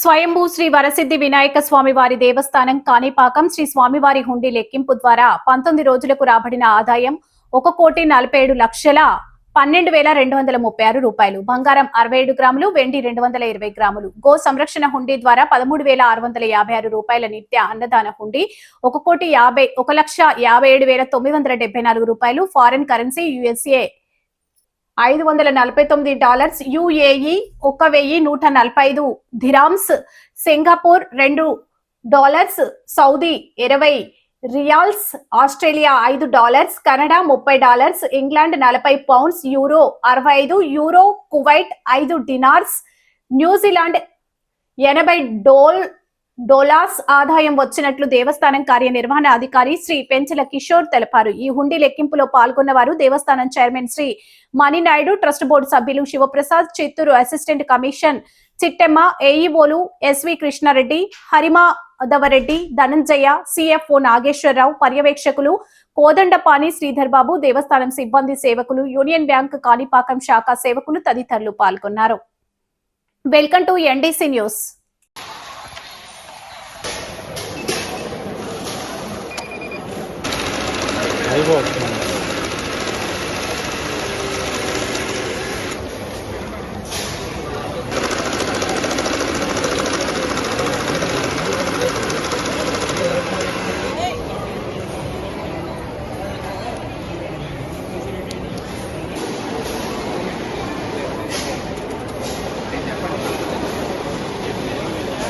స్వయంభూ శ్రీ వరసిద్ధి వినాయక స్వామి వారి దేవస్థానం కాణిపాకం శ్రీ స్వామివారి హుండీ లెక్కింపు ద్వారా 19 రోజులకు రాబడిన ఆదాయం 1,47,12,236 రూపాయలు. బంగారం 67 గ్రాములు, వెండి 220 గ్రాములు. గో సంరక్షణ హుండీ ద్వారా 13,656 రూపాయల. నిత్య అన్నదాన హుండీ 1,57,974 రూపాయలు. Foreign currency USA $549, UAE $1,145 dirhams, Singapore $2, Saudi 20 riyals, Australia $5, Canada $30, England 40 pounds, euro 65 euro, Kuwait 5 dinars, న్యూజిలాండ్ 80 డోలార్స్ ఆదాయం వచ్చినట్లు దేవస్థానం కార్యనిర్వహణ అధికారి శ్రీ పెంచల కిషోర్ తెలిపారు. ఈ హుండీ లెక్కింపులో పాల్గొన్న వారు దేవస్థానం chairman Shri Maninaidu, trust board సభ్యులు శివప్రసాద్, చిత్తూరు అసిస్టెంట్ కమిషన్ చిట్టెమ్మ, ఏఈఓలు ఎస్వి కృష్ణారెడ్డి, హరిమాధవరెడ్డి, ధనంజయ, సిఎఫ్ఓ నాగేశ్వరరావు, పర్యవేక్షకులు కోదండపాని శ్రీధర్ బాబు, దేవస్థానం సిబ్బంది, సేవకులు, యూనియన్ బ్యాంక్ కాణిపాకం శాఖ సేవకులు తదితరులు పాల్గొన్నారు. Welcome to NDC news. Ahí voy.